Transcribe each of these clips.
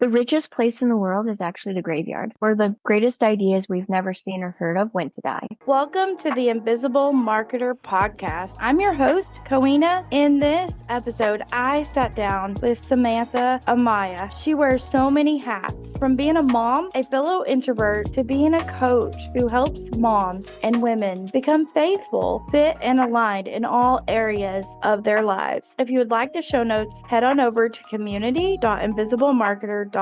The richest place in the world is actually the graveyard, where the greatest ideas we've never seen or heard of went to die. Welcome to the Invisible Marketer Podcast. I'm your host, Coena. In this episode, I sat down with Samantha Amaya. She wears so many hats, from being a mom, a fellow introvert, to being a coach who helps moms and women become faithful, fit, and aligned in all areas of their lives. If you would like the show notes, head on over to community.invisiblemarketer.com.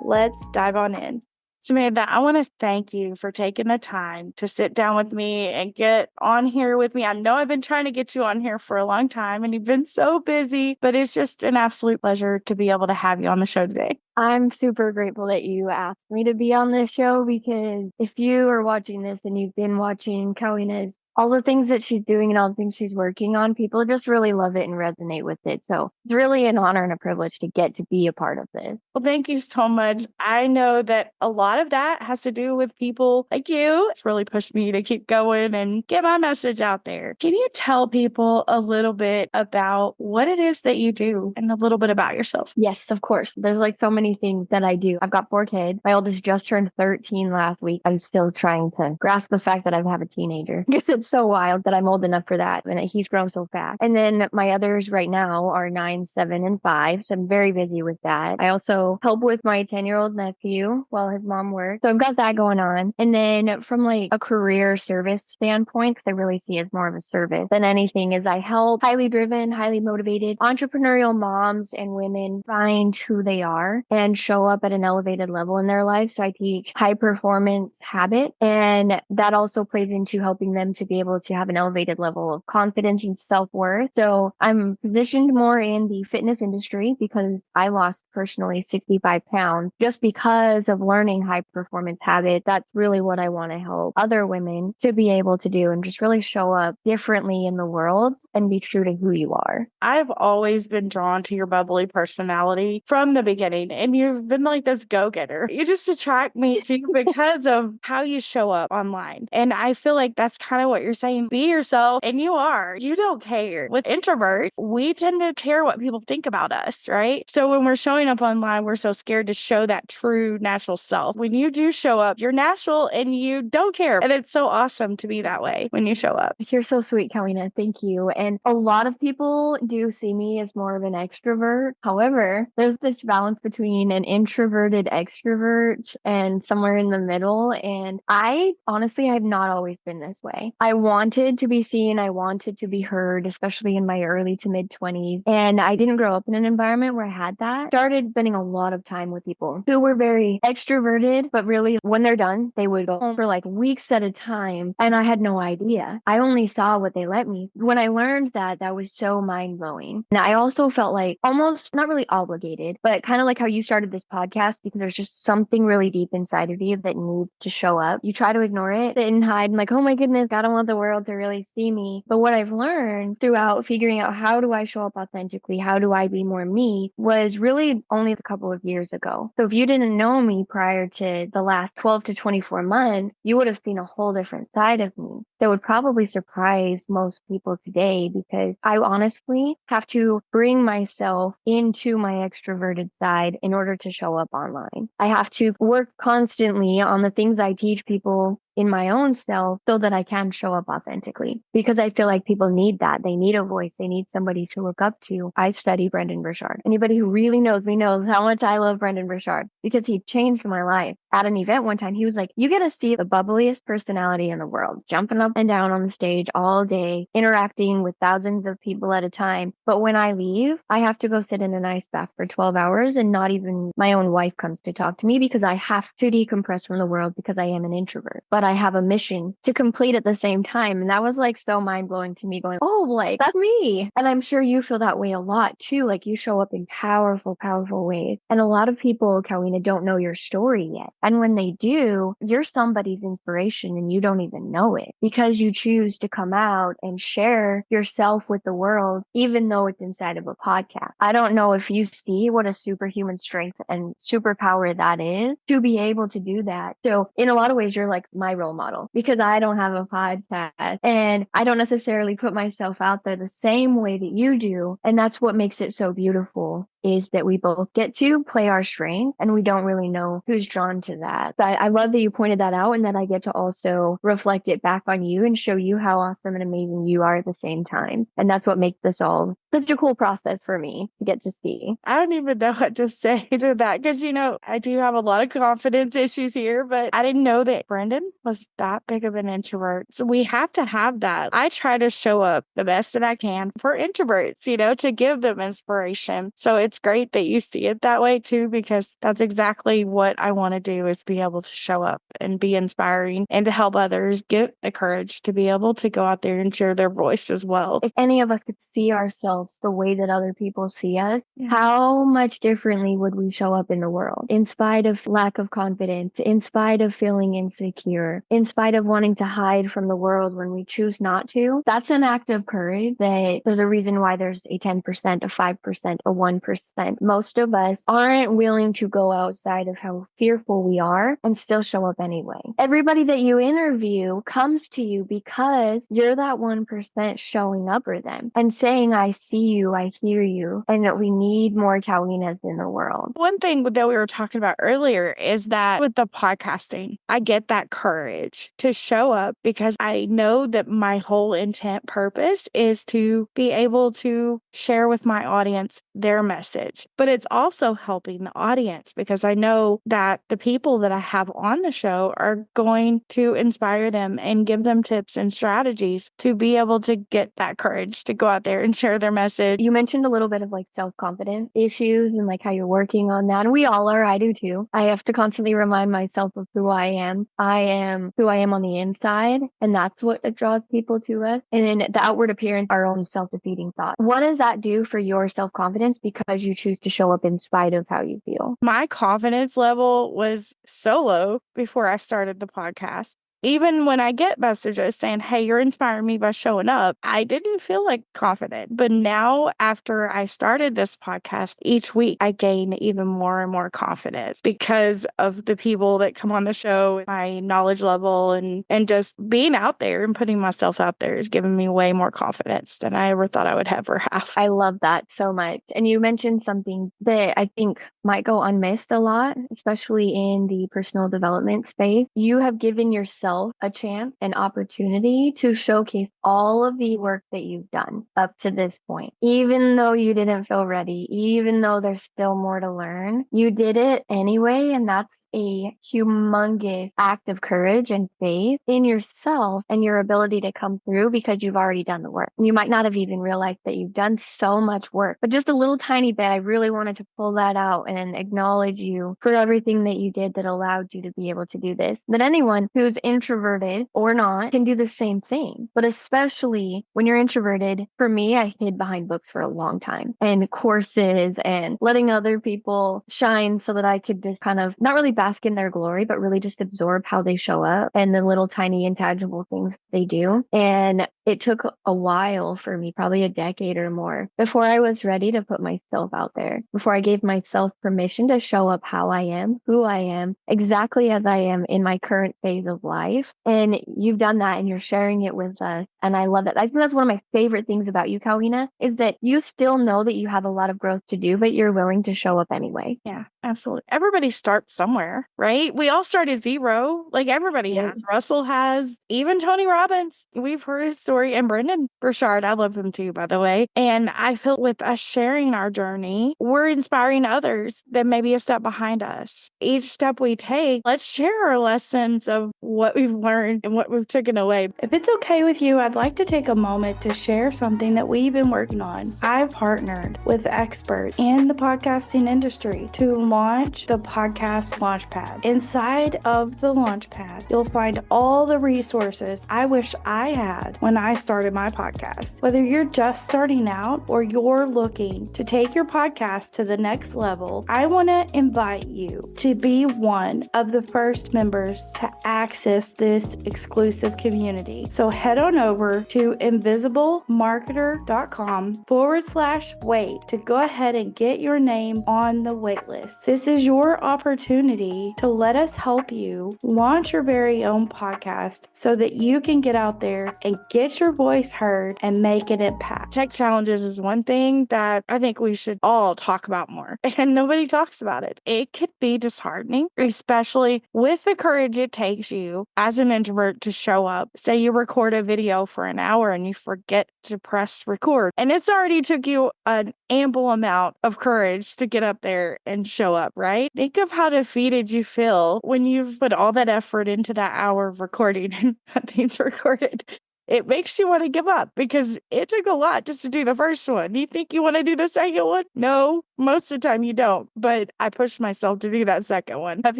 Let's dive on in. Samantha, I want to thank you for taking the time to sit down with me and get on here with me. I know I've been trying to get you on here for a long time and you've been so busy, but it's just an absolute pleasure to be able to have you on the show today. I'm super grateful that you asked me to be on this show, because if you are watching this and you've been watching Coena's all the things that she's doing and all the things she's working on, people just really love it and resonate with it. So it's really an honor and a privilege to get to be a part of this. Well, thank you so much. I know that a lot of that has to do with people like you. It's really pushed me to keep going and get my message out there. Can you tell people a little bit about what it is that you do and a little bit about yourself? Yes, of course. There's like so many things that I do. I've got 4 kids. My oldest just turned 13 last week. I'm still trying to grasp the fact that I have a teenager, because it's so wild that I'm old enough for that and that he's grown so fast. And then my others right now are 9, 7, and 5. So I'm very busy with that. I also help with my 10-year-old nephew while his mom works. So I've got that going on. And then from like a career service standpoint, because I really see it as more of a service than anything, is I help highly driven, highly motivated entrepreneurial moms and women find who they are and show up at an elevated level in their life. So I teach high performance habit, and that also plays into helping them to be able to have an elevated level of confidence and self-worth. So I'm positioned more in the fitness industry because I lost personally 65 pounds just because of learning high performance habits. That's really what I want to help other women to be able to do, and just really show up differently in the world and be true to who you are. I've always been drawn to your bubbly personality from the beginning, and you've been like this go-getter. You just attract me to you because of how you show up online. And I feel like that's kind of what you're saying. Be yourself, and you are. You don't care. With introverts, we tend to care what people think about us, right? So when we're showing up online, we're so scared to show that true natural self. When you do show up, you're natural and you don't care. And it's so awesome to be that way when you show up. You're so sweet, Kalina. Thank you. And a lot of people do see me as more of an extrovert. However, there's this balance between an introverted extrovert and somewhere in the middle. And I honestly have not always been this way. I wanted to be seen. I wanted to be heard, especially in my early to mid 20s. And I didn't grow up in an environment where I had that. Started spending a lot of time with people who were very extroverted, but really when they're done, they would go home for like weeks at a time. And I had no idea. I only saw what they let me. When I learned that, that was so mind blowing. And I also felt like almost not really obligated, but kind of like how you started this podcast, because there's just something really deep inside of you that needs to show up. You try to ignore it, sit and hide, and like, oh my goodness, I don't want the world to really see me. But what I've learned throughout figuring out how do I show up authentically, how do I be more me, was really only a couple of years ago. So if you didn't know me prior to the last 12 to 24 months, you would have seen a whole different side of me that would probably surprise most people today, because I honestly have to bring myself into my extroverted side in order to show up online. I have to work constantly on the things I teach people in my own self so that I can show up authentically, because I feel like people need that. They need a voice. They need somebody to look up to. I study Brendan Burchard. Anybody who really knows me knows how much I love Brendan Burchard, because he changed my life. At an event one time, he was like, you get to see the bubbliest personality in the world, jumping up and down on the stage all day, interacting with thousands of people at a time. But when I leave, I have to go sit in an ice bath for 12 hours, and not even my own wife comes to talk to me, because I have to decompress from the world because I am an introvert. But I have a mission to complete at the same time. And that was like so mind blowing to me, going, oh, like that's me. And I'm sure you feel that way a lot too. Like you show up in powerful, powerful ways. And a lot of people, Kalina, don't know your story yet. And when they do, you're somebody's inspiration and you don't even know it, because you choose to come out and share yourself with the world, even though it's inside of a podcast. I don't know if you see what a superhuman strength and superpower that is, to be able to do that. So in a lot of ways, you're like my role model, because I don't have a podcast and I don't necessarily put myself out there the same way that you do. And that's what makes it so beautiful is that we both get to play our strength, and we don't really know who's drawn to that. So I love that you pointed that out, and that I get to also reflect it back on you and show you how awesome and amazing you are at the same time. And that's what makes this all such a cool process for me to get to see. I don't even know what to say to that because, I do have a lot of confidence issues here, but I didn't know that Brendan was that big of an introvert. So we have to have that. I try to show up the best that I can for introverts, to give them inspiration. So it's great that you see it that way too, because that's exactly what I want to do, is be able to show up and be inspiring and to help others get the courage to be able to go out there and share their voice as well. If any of us could see ourselves the way that other people see us, how much differently would we show up in the world? In spite of lack of confidence, in spite of feeling insecure, in spite of wanting to hide from the world when we choose not to, that's an act of courage. That there's a reason why there's a 10%, a 5%, a 1%. Most of us aren't willing to go outside of how fearful we are and still show up anyway. Everybody that you interview comes to you because you're that 1% showing up for them and saying, I see you, I hear you, and that we need more Cowinas in the world. One thing that we were talking about earlier is that with the podcasting, I get that courage to show up because I know that my whole intent purpose is to be able to share with my audience their message. But it's also helping the audience because I know that the people that I have on the show are going to inspire them and give them tips and strategies to be able to get that courage to go out there and share their message. You mentioned a little bit of like self-confidence issues and like how you're working on that. And we all are. I do too. I have to constantly remind myself of who I am. I am who I am on the inside. And that's what draws people to us. And then the outward appearance, our own self-defeating thoughts. What does that do for your self-confidence because you choose to show up in spite of how you feel? My confidence level was so low before I started the podcast. Even when I get messages saying, hey, you're inspiring me by showing up, I didn't feel like confident. But now, after I started this podcast, each week I gain even more and more confidence because of the people that come on the show, my knowledge level, and just being out there and putting myself out there is giving me way more confidence than I ever thought I would ever have. I love that so much. And you mentioned something that I think might go unmissed a lot, especially in the personal development space. You have given yourself a chance, an opportunity to showcase all of the work that you've done up to this point. Even though you didn't feel ready, even though there's still more to learn, you did it anyway. And that's a humongous act of courage and faith in yourself and your ability to come through because you've already done the work. You might not have even realized that you've done so much work, but just a little tiny bit. I really wanted to pull that out and acknowledge you for everything that you did that allowed you to be able to do this. That anyone who's introverted or not can do the same thing. But especially when you're introverted, for me, I hid behind books for a long time and courses and letting other people shine so that I could just kind of not really bask in their glory, but really just absorb how they show up and the little tiny intangible things they do. And it took a while for me, probably a decade or more, before I was ready to put myself out there, before I gave myself permission to show up how I am, who I am, exactly as I am in my current phase of life. And you've done that and you're sharing it with us. And I love that. I think that's one of my favorite things about you, Cowina, is that you still know that you have a lot of growth to do, but you're willing to show up anyway. Yeah, absolutely. Everybody starts somewhere, right? We all start at zero. Like everybody has. Russell has, even Tony Robbins. We've heard his story. And Brendan Burchard, I love him too, by the way. And I feel with us sharing our journey, we're inspiring others that may be a step behind us. Each step we take, let's share our lessons of what we've learned and what we've taken away. If it's okay with you, I'd like to take a moment to share something that we've been working on. I've partnered with experts in the podcasting industry to launch the podcast Launchpad. Inside of the Launchpad, you'll find all the resources I wish I had when I started my podcast. Whether you're just starting out or you're looking to take your podcast to the next level, I want to invite you to be one of the first members to access access this exclusive community. So head on over to invisiblemarketer.com/wait to go ahead and get your name on the wait list. This is your opportunity to let us help you launch your very own podcast so that you can get out there and get your voice heard and make an impact. Tech challenges is one thing that I think we should all talk about more, and nobody talks about it. It could be disheartening, especially with the courage it takes you as an introvert to show up. Say you record a video for an hour and you forget to press record, and it's already took you an ample amount of courage to get up there and show up, right? Think of how defeated you feel when you've put all that effort into that hour of recording and nothing's recorded. It makes you want to give up because it took a lot just to do the first one. Do you think you want to do the second one? No, most of the time you don't, but I pushed myself to do that second one. Have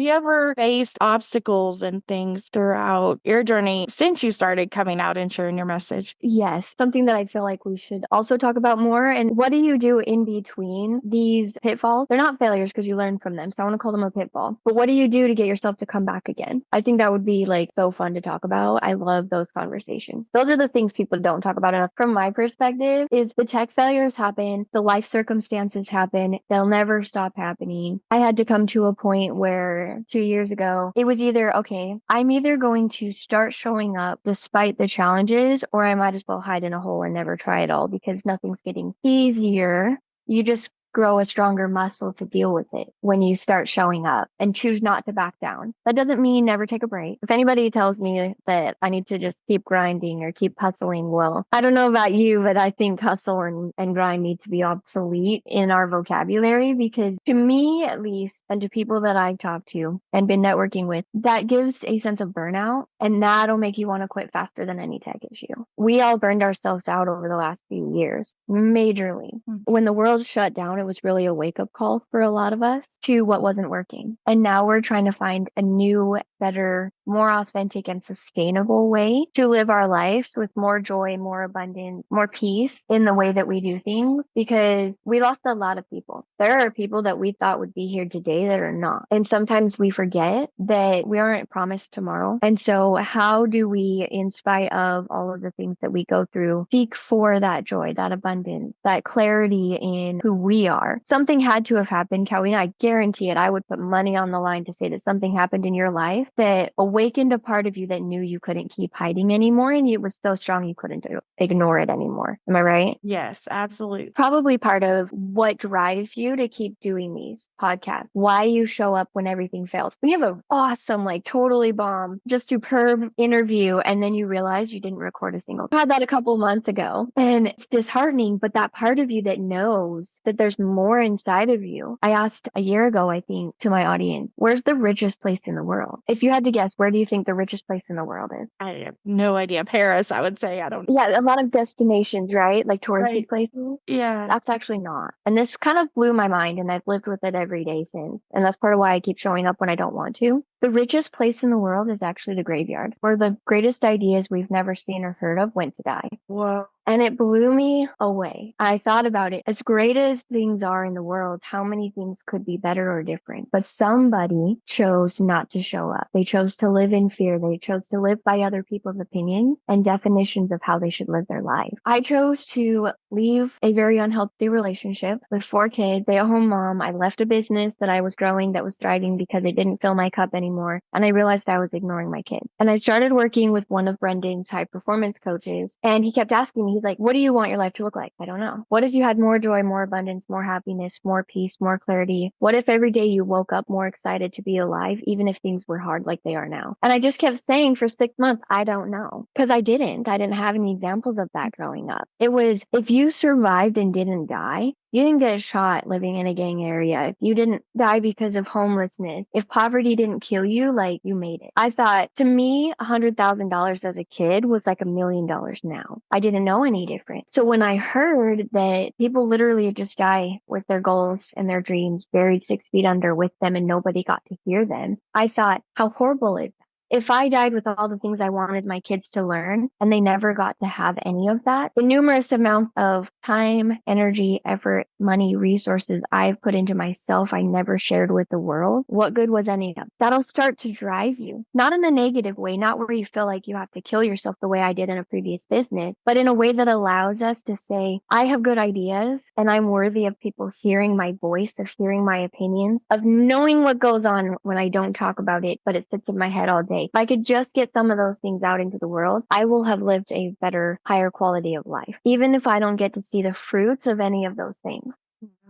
you ever faced obstacles and things throughout your journey since you started coming out and sharing your message? Yes, something that I feel like we should also talk about more. And what do you do in between these pitfalls? They're not failures because you learn from them. So I want to call them a pitfall. But what do you do to get yourself to come back again? I think that would be like so fun to talk about. I love those conversations. Those are the things people don't talk about enough. From my perspective, is the tech failures happen, the life circumstances happen, they'll never stop happening. I had to come to a point where 2 years ago, it was either, okay, I'm either going to start showing up despite the challenges, or I might as well hide in a hole and never try at all because nothing's getting easier. You just grow a stronger muscle to deal with it when you start showing up and choose not to back down. That doesn't mean never take a break. If anybody tells me that I need to just keep grinding or keep hustling, well, I don't know about you, but I think hustle and grind need to be obsolete in our vocabulary because to me, at least, and to people that I've talked to and been networking with, that gives a sense of burnout and that'll make you want to quit faster than any tech issue. We all burned ourselves out over the last few years, majorly. When the world shut down, it was really a wake-up call for a lot of us to what wasn't working. And now we're trying to find a new, better, more authentic and sustainable way to live our lives with more joy, more abundance, more peace in the way that we do things because we lost a lot of people. There are people that we thought would be here today that are not. And sometimes we forget that we aren't promised tomorrow. And so how do we, in spite of all of the things that we go through, seek for that joy, that abundance, that clarity in who we are? Something had to have happened, Calvin. I guarantee it. I would put money on the line to say that something happened in your life that awakened a part of you that knew you couldn't keep hiding anymore. And it was so strong you couldn't ignore it anymore. Am I right? Yes, absolutely. Probably part of what drives you to keep doing these podcasts, why you show up when everything fails. When you have an awesome, like totally bomb, just superb interview, and then you realize you didn't record a single. I had that a couple months ago and it's disheartening, but that part of you that knows that there's more inside of you. I asked a year ago, I think, to my audience, where's the richest place in the world? If you had to guess, where do you think the richest place in the world is? I have no idea. Paris, I would say. I don't know. Yeah, a lot of destinations, right? Like touristy Right. places. Yeah. That's actually not. And this kind of blew my mind and I've lived with it every day since. And that's part of why I keep showing up when I don't want to. The richest place in the world is actually the graveyard, where the greatest ideas we've never seen or heard of went to die. Whoa. And it blew me away. I thought about it. As great as things are in the world, how many things could be better or different? But somebody chose not to show up. They chose to live in fear. They chose to live by other people's opinions and definitions of how they should live their life. I chose to leave a very unhealthy relationship with 4 kids, stay-at-home mom. I left a business that I was growing that was thriving because it didn't fill my cup anymore. And I realized I was ignoring my kids. And I started working with one of Brendan's high performance coaches. And he kept asking me, he's like, what do you want your life to look like? I don't know. What if you had more joy, more abundance, more happiness, more peace, more clarity? What if every day you woke up more excited to be alive, even if things were hard like they are now? And I just kept saying for 6 months, I don't know. Because I didn't have any examples of that growing up. It was, if you survived and didn't die, you didn't get shot living in a gang area. If you didn't die because of homelessness, if poverty didn't kill you, like you made it. I thought, to me, $100,000 as a kid was like $1 million now. I didn't know any different. So when I heard that people literally just die with their goals and their dreams buried 6 feet under with them and nobody got to hear them, I thought, how horrible is that? If I died with all the things I wanted my kids to learn and they never got to have any of that, the numerous amount of time, energy, effort, money, resources I've put into myself I never shared with the world, what good was any of them? That'll start to drive you. Not in a negative way, not where you feel like you have to kill yourself the way I did in a previous business, but in a way that allows us to say, I have good ideas and I'm worthy of people hearing my voice, of hearing my opinions, of knowing what goes on when I don't talk about it, but it sits in my head all day. If I could just get some of those things out into the world, I will have lived a better, higher quality of life, even if I don't get to see the fruits of any of those things.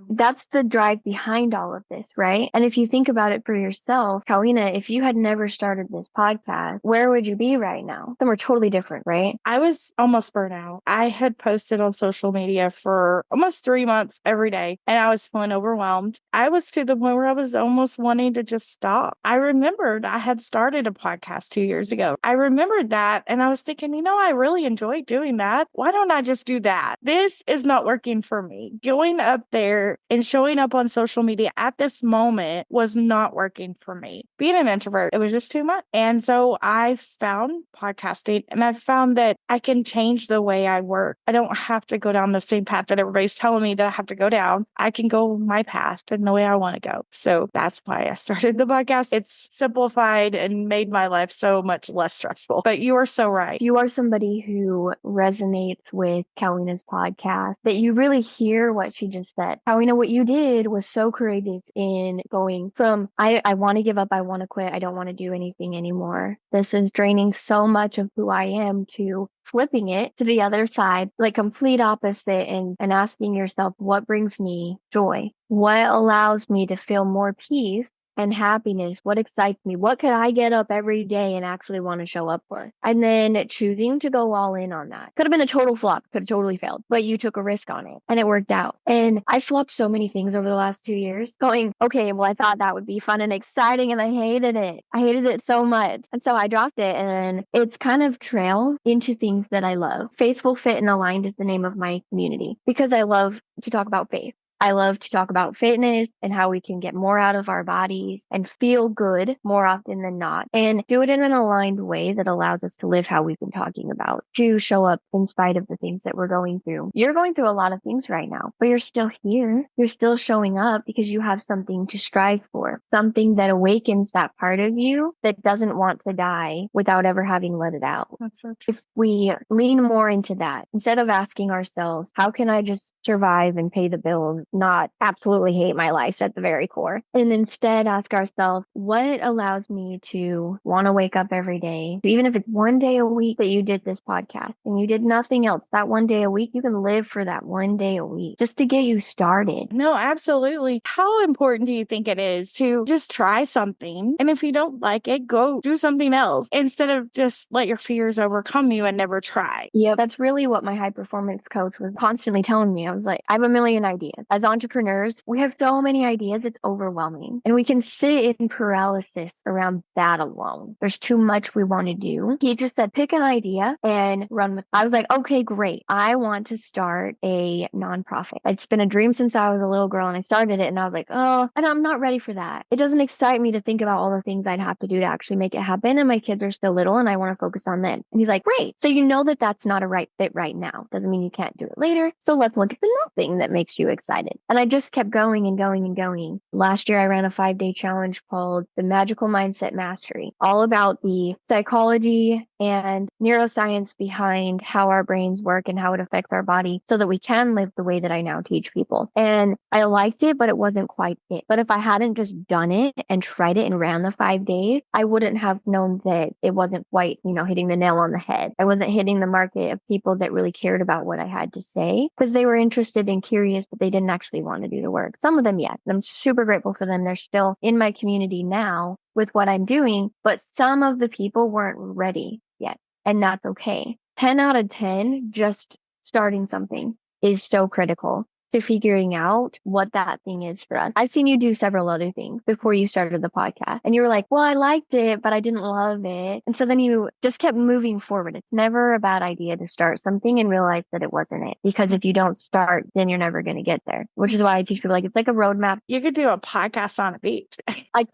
That's the drive behind all of this, right? And if you think about it for yourself, Kalina, if you had never started this podcast, where would you be right now? Then we're totally different, right? I was almost burnt out. I had posted on social media for almost 3 months every day, and I was feeling overwhelmed. I was to the point where I was almost wanting to just stop. I remembered I had started a podcast 2 years ago. I remembered that, and I was thinking, I really enjoy doing that. Why don't I just do that? This is not working for me. Going up there and showing up on social media at this moment was not working for me. Being an introvert, it was just too much. And so I found podcasting, and I found that I can change the way I work. I don't have to go down the same path that everybody's telling me that I have to go down. I can go my path and the way I want to go. So that's why I started the podcast. It's simplified and made my life so much less stressful. But you are so right. If you are somebody who resonates with Kalina's podcast, that you really hear what she just said. Kalina, what you did was so courageous in going from, I want to give up, I want to quit, I don't want to do anything anymore. This is draining so much of who I am, to flipping it to the other side, like complete opposite, and asking yourself, what brings me joy? What allows me to feel more peace and happiness? What excites me? What could I get up every day and actually want to show up for? And then choosing to go all in on that. Could have been a total flop, could have totally failed, but you took a risk on it and it worked out. And I flopped so many things over the last 2 years going, okay, well, I thought that would be fun and exciting and I hated it. I hated it so much. And so I dropped it, and it's kind of trailed into things that I love. Faithful, Fit, and Aligned is the name of my community because I love to talk about faith. I love to talk about fitness and how we can get more out of our bodies and feel good more often than not, and do it in an aligned way that allows us to live how we've been talking about, to show up in spite of the things that we're going through. You're going through a lot of things right now, but you're still here. You're still showing up because you have something to strive for, something that awakens that part of you that doesn't want to die without ever having let it out. That's so true. If we lean more into that, instead of asking ourselves, how can I just survive and pay the bills, not absolutely hate my life at the very core, and instead ask ourselves, what allows me to want to wake up every day? Even if it's one day a week that you did this podcast and you did nothing else, that one day a week, you can live for that one day a week just to get you started. No, absolutely. How important do you think it is to just try something? And if you don't like it, go do something else instead of just let your fears overcome you and never try. Yeah, that's really what my high performance coach was constantly telling me. I was like, I have a million ideas. As entrepreneurs, we have so many ideas, it's overwhelming. And we can sit in paralysis around that alone. There's too much we want to do. He just said, pick an idea and run with it. I was like, okay, great. I want to start a nonprofit. It's been a dream since I was a little girl, and I started it, and I was like, oh, and I'm not ready for that. It doesn't excite me to think about all the things I'd have to do to actually make it happen. And my kids are still little and I want to focus on them. And he's like, great. So you know that that's not a right fit right now. Doesn't mean you can't do it later. So let's look at the new thing that makes you excited. And I just kept going and going and going. Last year, I ran a 5-day challenge called the Magical Mindset Mastery, all about the psychology and neuroscience behind how our brains work and how it affects our body so that we can live the way that I now teach people. And I liked it, but it wasn't quite it. But if I hadn't just done it and tried it and ran the 5 days, I wouldn't have known that it wasn't quite, hitting the nail on the head. I wasn't hitting the market of people that really cared about what I had to say because they were interested and curious, but they didn't actually want to do the work. Some of them, yes. I'm super grateful for them. They're still in my community now with what I'm doing, but some of the people weren't ready yet, and that's okay. 10 out of 10, just starting something is so critical to figuring out what that thing is for us. I've seen you do several other things before you started the podcast, and you were like, well, I liked it, but I didn't love it. And so then you just kept moving forward. It's never a bad idea to start something and realize that it wasn't it, because if you don't start, then you're never going to get there, which is why I teach people, like, it's like a roadmap. You could do a podcast on a beach. I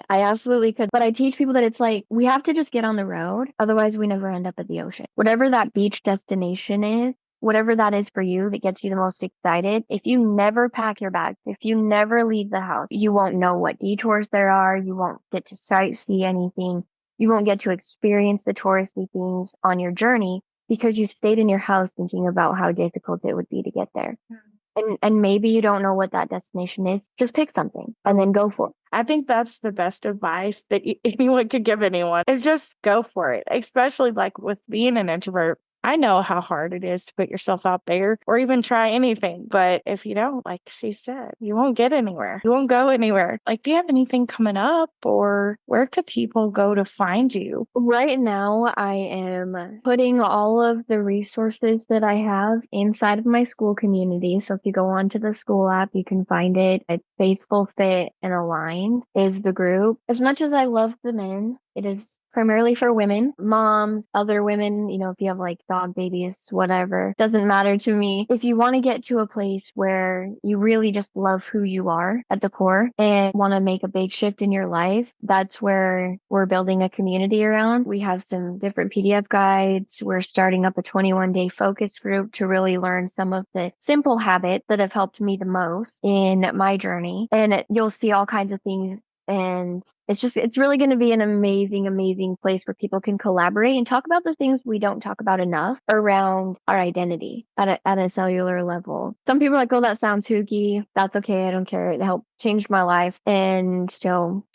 absolutely could. But I teach people that it's like, we have to just get on the road. Otherwise, we never end up at the ocean. Whatever that beach destination is, whatever that is for you that gets you the most excited. If you never pack your bags, if you never leave the house, you won't know what detours there are. You won't get to sightsee anything. You won't get to experience the touristy things on your journey because you stayed in your house thinking about how difficult it would be to get there. And maybe you don't know what that destination is. Just pick something and then go for it. I think that's the best advice that anyone could give anyone is just go for it, especially like with being an introvert. I know how hard it is to put yourself out there or even try anything. But if you don't, like she said, you won't get anywhere. You won't go anywhere. Like, do you have anything coming up or where could people go to find you? Right now, I am putting all of the resources that I have inside of my school community. So if you go onto the school app, you can find it at Faithful Fit and Aligned is the group. As much as I love the men, it is primarily for women, moms, other women, if you have like dog babies, whatever, doesn't matter to me. If you want to get to a place where you really just love who you are at the core and want to make a big shift in your life, that's where we're building a community around. We have some different PDF guides. We're starting up a 21-day focus group to really learn some of the simple habits that have helped me the most in my journey. And you'll see all kinds of things. And it's really going to be an amazing, amazing place where people can collaborate and talk about the things we don't talk about enough around our identity at a cellular level. Some people are like, oh, that sounds hooky. That's okay. I don't care. It helped change my life. And so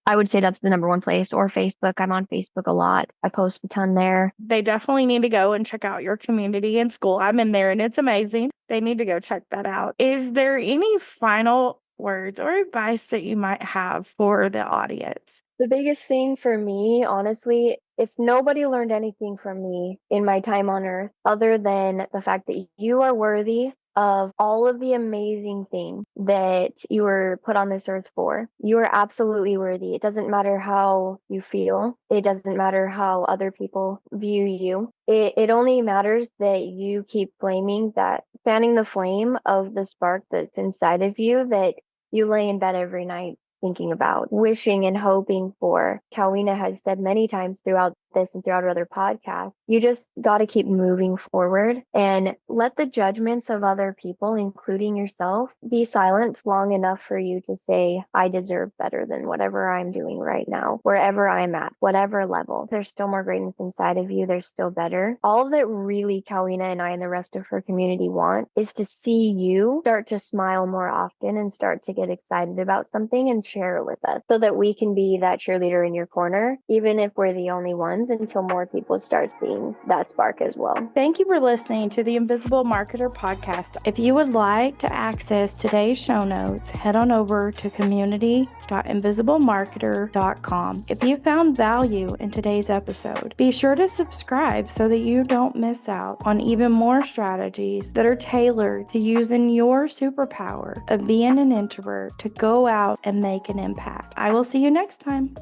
I would say that's the number one place, or Facebook. I'm on Facebook a lot. I post a ton there. They definitely need to go and check out your community and school. I'm in there and it's amazing. They need to go check that out. Is there any final words or advice that you might have for the audience? The biggest thing for me, honestly, if nobody learned anything from me in my time on earth, other than the fact that you are worthy of all of the amazing things that you were put on this earth for, you are absolutely worthy. It doesn't matter how you feel. It doesn't matter how other people view you. It only matters that you keep fanning the flame of the spark that's inside of you that you lay in bed every night thinking about, wishing and hoping for. Kalina has said many times throughout this and throughout other podcasts, you just got to keep moving forward and let the judgments of other people, including yourself, be silent long enough for you to say, I deserve better than whatever I'm doing right now, wherever I'm at, whatever level. There's still more greatness inside of you. There's still better. All that really Kalina and I and the rest of her community want is to see you start to smile more often and start to get excited about something and share it with us so that we can be that cheerleader in your corner, even if we're the only ones, until more people start seeing that spark as well. Thank you for listening to the Invisible Marketer podcast. If you would like to access today's show notes, head on over to community.invisiblemarketer.com. If you found value in today's episode, be sure to subscribe so that you don't miss out on even more strategies that are tailored to using your superpower of being an introvert to go out and make an impact. I will see you next time.